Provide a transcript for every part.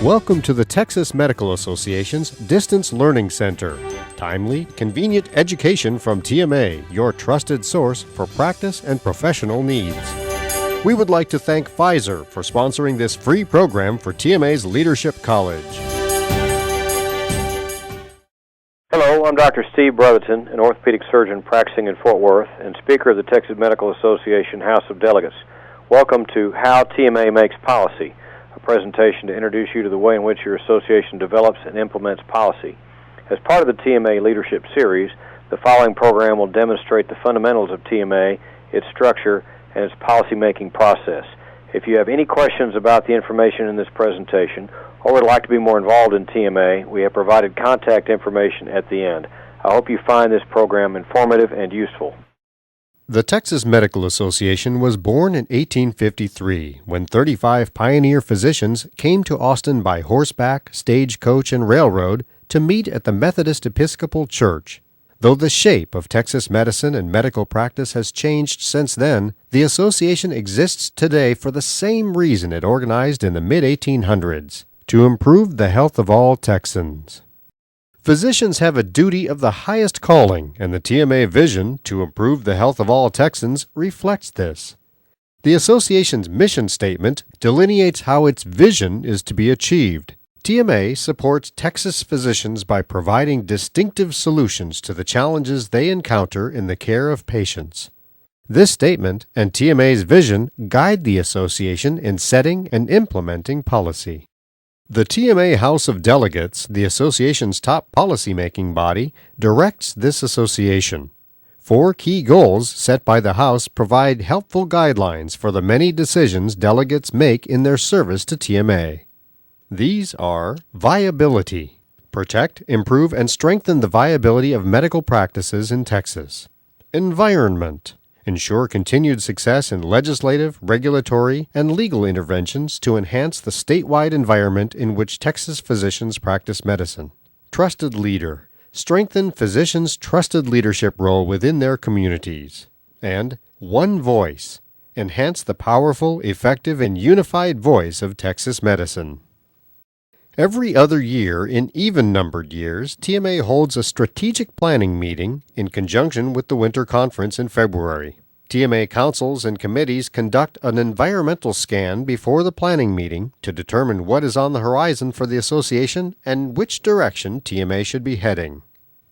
Welcome to the Texas Medical Association's Distance Learning Center. Timely, convenient education from TMA, your trusted source for practice and professional needs. We would like to thank Pfizer for sponsoring this free program for TMA's Leadership College. Hello, I'm Dr. Steve Brotherton, an orthopedic surgeon practicing in Fort Worth and speaker of the Texas Medical Association House of Delegates. Welcome to How TMA Makes Policy, a presentation to introduce you to the way in which your association develops and implements policy. As part of the TMA Leadership Series, the following program will demonstrate the fundamentals of TMA, its structure, and its policy-making process. If you have any questions about the information in this presentation or would like to be more involved in TMA, we have provided contact information at the end. I hope you find this program informative and useful. The Texas Medical Association was born in 1853 when 35 pioneer physicians came to Austin by horseback, stagecoach, and railroad to meet at the Methodist Episcopal Church. Though the shape of Texas medicine and medical practice has changed since then, the association exists today for the same reason it organized in the mid-1800s, to improve the health of all Texans. Physicians have a duty of the highest calling, and the TMA vision to improve the health of all Texans reflects this. The association's mission statement delineates how its vision is to be achieved. TMA supports Texas physicians by providing distinctive solutions to the challenges they encounter in the care of patients. This statement and TMA's vision guide the association in setting and implementing policy. The TMA House of Delegates, the association's top policy-making body, directs this association. 4 key goals set by the House provide helpful guidelines for the many decisions delegates make in their service to TMA. These are viability. Protect, improve, and strengthen the viability of medical practices in Texas. Environment. Ensure continued success in legislative, regulatory, and legal interventions to enhance the statewide environment in which Texas physicians practice medicine. Trusted leader. Strengthen physicians' trusted leadership role within their communities. And one voice. Enhance the powerful, effective, and unified voice of Texas medicine. Every other year, in even-numbered years, TMA holds a strategic planning meeting in conjunction with the Winter Conference in February. TMA councils and committees conduct an environmental scan before the planning meeting to determine what is on the horizon for the association and which direction TMA should be heading.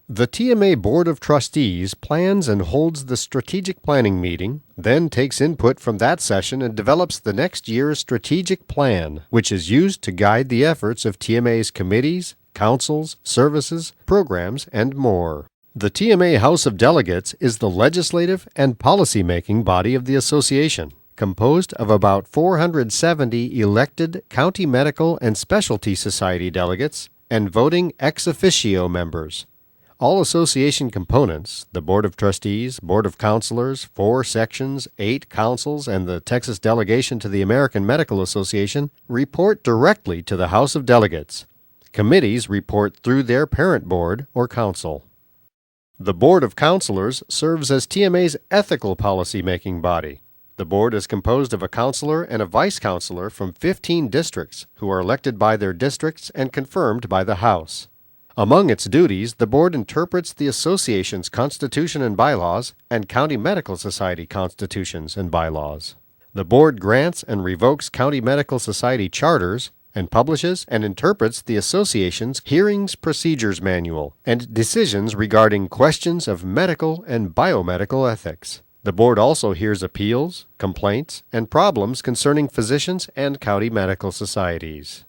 The TMA Board of Trustees plans and holds the strategic planning meeting, then takes input from that session and develops the next year's strategic plan, which is used to guide the efforts of TMA's committees, councils, services, programs, and more. The TMA House of Delegates is the legislative and policy-making body of the association, composed of about 470 elected county medical and specialty society delegates and voting ex officio members. All association components, the Board of Trustees, Board of Councilors, 4 sections, 8 councils, and the Texas delegation to the American Medical Association, report directly to the House of Delegates. Committees report through their parent board or council. The Board of Councilors serves as TMA's ethical policy-making body. The board is composed of a counselor and a vice-counselor from 15 districts who are elected by their districts and confirmed by the House. Among its duties, the board interprets the association's constitution and bylaws and county medical society constitutions and bylaws. The board grants and revokes county medical society charters and publishes and interprets the association's hearings procedures manual and decisions regarding questions of medical and biomedical ethics. The board also hears appeals, complaints, and problems concerning physicians and county medical societies.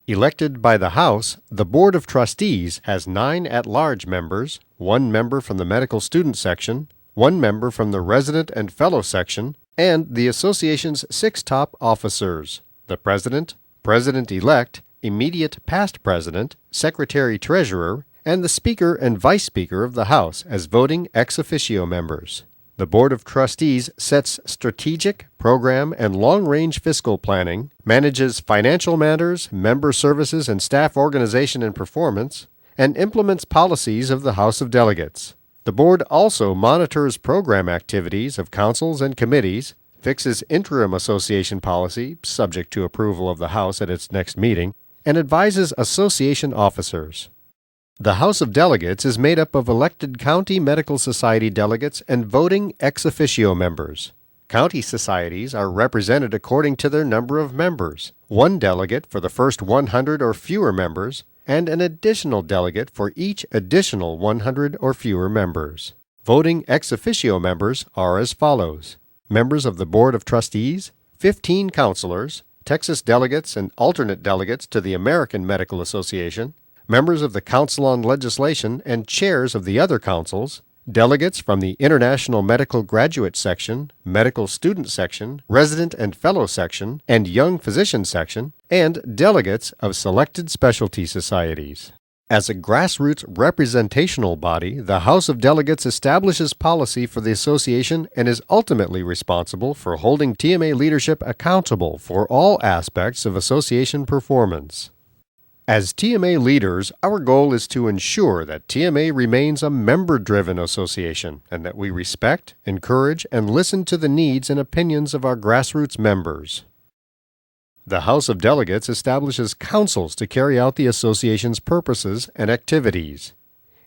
Elected by the House, the Board of Trustees has 9 at-large members, 1 member from the medical student section, 1 member from the resident and fellow section, and the association's 6 top officers: the president, president-elect, immediate past president, secretary-treasurer, and the speaker and vice speaker of the House as voting ex officio members. The Board of Trustees sets strategic, program, and long-range fiscal planning, manages financial matters, member services and staff organization and performance, and implements policies of the House of Delegates. The Board also monitors program activities of councils and committees, fixes interim association policy, subject to approval of the House at its next meeting, and advises association officers. The House of Delegates is made up of elected county medical society delegates and voting ex officio members. County societies are represented according to their number of members, one delegate for the first 100 or fewer members, and an additional delegate for each additional 100 or fewer members. Voting ex officio members are as follows: members of the Board of Trustees, 15 councilors, Texas delegates and alternate delegates to the American Medical Association, members of the Council on Legislation and chairs of the other councils, delegates from the International Medical Graduate Section, Medical Student Section, Resident and Fellow Section, and Young Physician Section, and delegates of selected specialty societies. As a grassroots representational body, the House of Delegates establishes policy for the association and is ultimately responsible for holding TMA leadership accountable for all aspects of association performance. As TMA leaders, our goal is to ensure that TMA remains a member-driven association and that we respect, encourage, and listen to the needs and opinions of our grassroots members. The House of Delegates establishes councils to carry out the association's purposes and activities.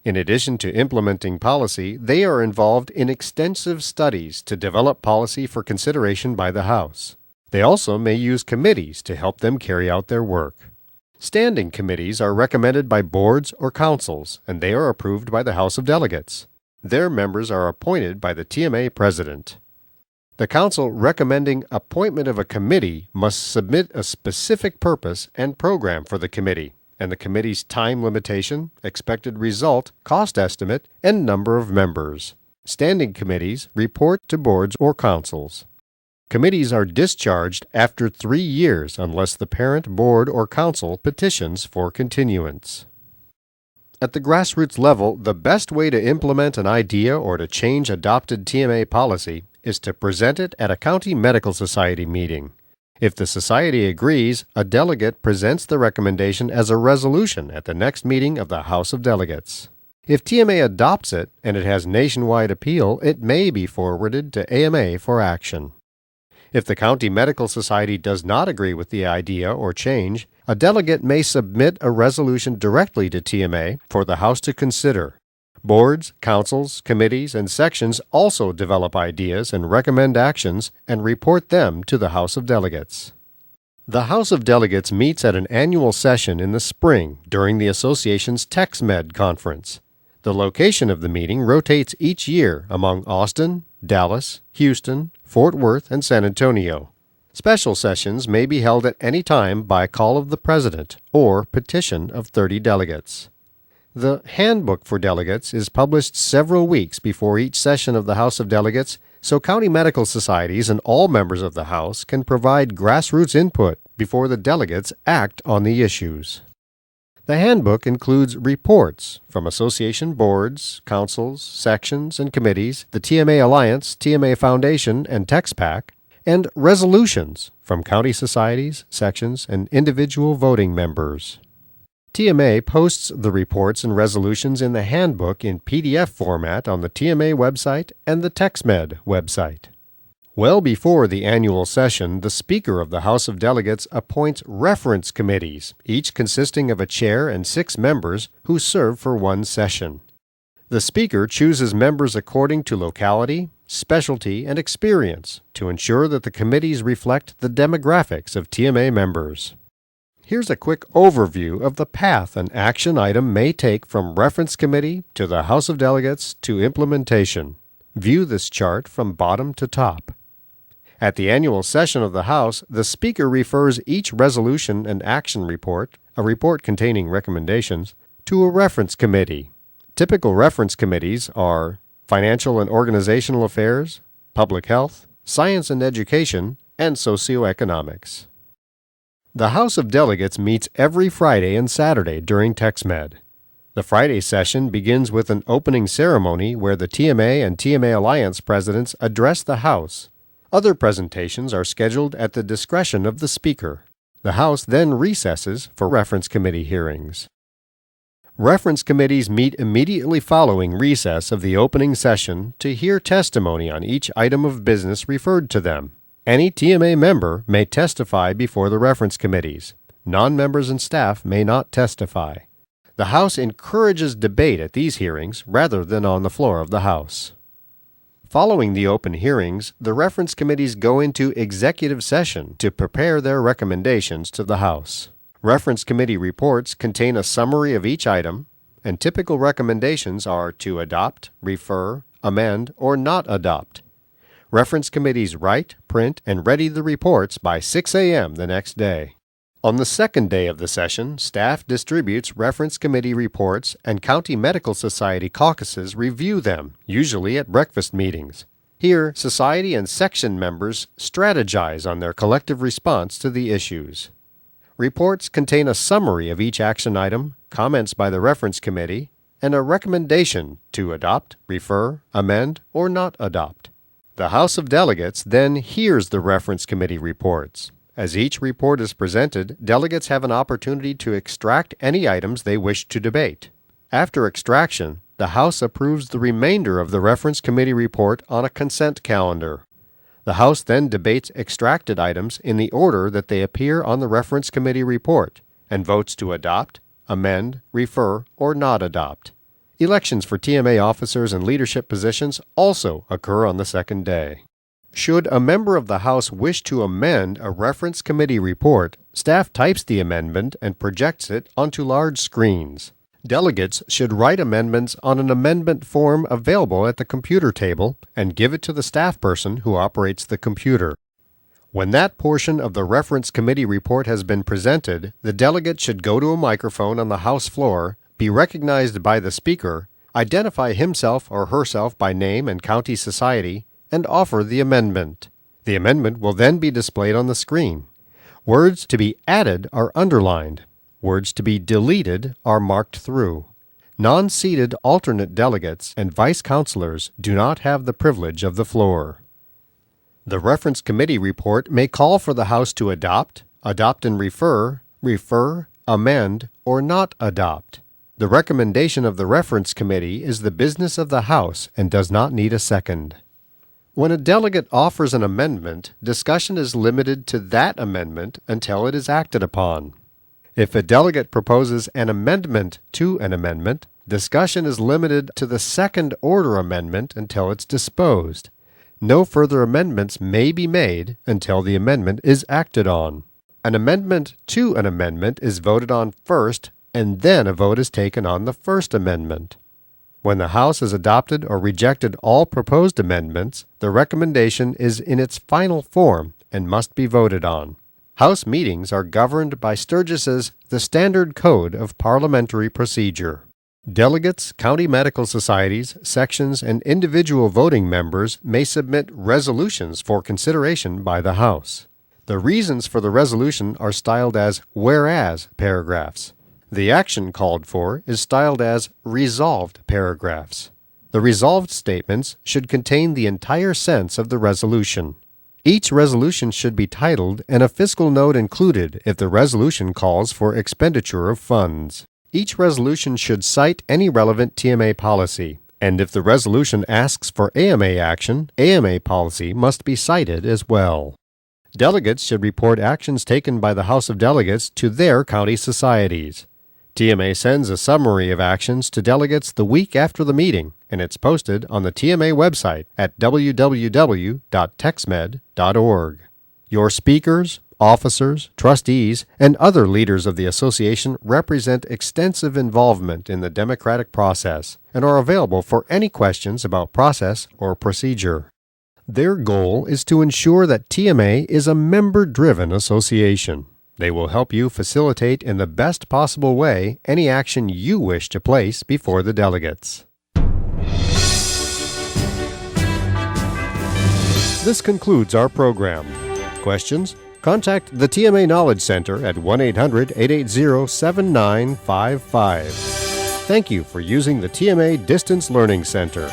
In addition to implementing policy, they are involved in extensive studies to develop policy for consideration by the House. They also may use committees to help them carry out their work. Standing committees are recommended by boards or councils, and they are approved by the House of Delegates. Their members are appointed by the TMA President. The Council recommending appointment of a committee must submit a specific purpose and program for the committee, and the committee's time limitation, expected result, cost estimate, and number of members. Standing committees report to boards or councils. Committees are discharged after 3 years unless the parent board or council petitions for continuance. At the grassroots level, the best way to implement an idea or to change adopted TMA policy is to present it at a county medical society meeting. If the society agrees, a delegate presents the recommendation as a resolution at the next meeting of the House of Delegates. If TMA adopts it and it has nationwide appeal, it may be forwarded to AMA for action. If the county medical society does not agree with the idea or change, a delegate may submit a resolution directly to TMA for the House to consider. Boards, councils, committees, and sections also develop ideas and recommend actions and report them to the House of Delegates. The House of Delegates meets at an annual session in the spring during the association's TexMed conference. The location of the meeting rotates each year among Austin, Dallas, Houston, Fort Worth, and San Antonio. Special sessions may be held at any time by call of the President or petition of 30 delegates. The Handbook for Delegates is published several weeks before each session of the House of Delegates, so county medical societies and all members of the House can provide grassroots input before the delegates act on the issues. The Handbook includes reports from association boards, councils, sections, and committees, the TMA Alliance, TMA Foundation, and TexPAC, and resolutions from county societies, sections, and individual voting members. TMA posts the reports and resolutions in the Handbook in PDF format on the TMA website and the TexMed website. Well before the annual session, the Speaker of the House of Delegates appoints reference committees, each consisting of a chair and 6 members who serve for one session. The Speaker chooses members according to locality, specialty, and experience to ensure that the committees reflect the demographics of TMA members. Here's a quick overview of the path an action item may take from reference committee to the House of Delegates to implementation. View this chart from bottom to top. At the annual session of the House, the Speaker refers each resolution and action report, a report containing recommendations, to a reference committee. Typical reference committees are Financial and Organizational Affairs, Public Health, Science and Education, and Socioeconomics. The House of Delegates meets every Friday and Saturday during TexMed. The Friday session begins with an opening ceremony where the TMA and TMA Alliance presidents address the House. Other presentations are scheduled at the discretion of the Speaker. The House then recesses for reference committee hearings. Reference committees meet immediately following recess of the opening session to hear testimony on each item of business referred to them. Any TMA member may testify before the reference committees. Non-members and staff may not testify. The House encourages debate at these hearings rather than on the floor of the House. Following the open hearings, the reference committees go into executive session to prepare their recommendations to the House. Reference committee reports contain a summary of each item, and typical recommendations are to adopt, refer, amend, or not adopt. Reference committees write, print, and ready the reports by 6 a.m. the next day. On the second day of the session, staff distributes reference committee reports and County Medical Society caucuses review them, usually at breakfast meetings. Here, society and section members strategize on their collective response to the issues. Reports contain a summary of each action item, comments by the reference committee, and a recommendation to adopt, refer, amend, or not adopt. The House of Delegates then hears the reference committee reports. As each report is presented, delegates have an opportunity to extract any items they wish to debate. After extraction, the House approves the remainder of the reference committee report on a consent calendar. The House then debates extracted items in the order that they appear on the reference committee report and votes to adopt, amend, refer, or not adopt. Elections for TMA officers and leadership positions also occur on the second day. Should a member of the House wish to amend a reference committee report, staff types the amendment and projects it onto large screens. Delegates should write amendments on an amendment form available at the computer table and give it to the staff person who operates the computer. When that portion of the reference committee report has been presented, the delegate should go to a microphone on the House floor, be recognized by the speaker, identify himself or herself by name and county society, and offer the amendment. The amendment will then be displayed on the screen. Words to be added are underlined. Words to be deleted are marked through. Non-seated alternate delegates and vice councilors do not have the privilege of the floor. The reference committee report may call for the House to adopt, adopt and refer, amend, or not adopt. The recommendation of the reference committee is the business of the House and does not need a second. When a delegate offers an amendment, discussion is limited to that amendment until it is acted upon. If a delegate proposes an amendment to an amendment, discussion is limited to the second order amendment until it's disposed. No further amendments may be made until the amendment is acted on. An amendment to an amendment is voted on first, and then a vote is taken on the first amendment. When the House has adopted or rejected all proposed amendments, the recommendation is in its final form and must be voted on. House meetings are governed by Sturgis's The Standard Code of Parliamentary Procedure. Delegates, county medical societies, sections, and individual voting members may submit resolutions for consideration by the House. The reasons for the resolution are styled as whereas paragraphs. The action called for is styled as resolved paragraphs. The resolved statements should contain the entire sense of the resolution. Each resolution should be titled and a fiscal note included if the resolution calls for expenditure of funds. Each resolution should cite any relevant TMA policy, and if the resolution asks for AMA action, AMA policy must be cited as well. Delegates should report actions taken by the House of Delegates to their county societies. TMA sends a summary of actions to delegates the week after the meeting, and it's posted on the TMA website at www.texmed.org. Your speakers, officers, trustees, and other leaders of the association represent extensive involvement in the democratic process and are available for any questions about process or procedure. Their goal is to ensure that TMA is a member-driven association. They will help you facilitate in the best possible way any action you wish to place before the delegates. This concludes our program. Questions? Contact the TMA Knowledge Center at 1-800-880-7955. Thank you for using the TMA Distance Learning Center.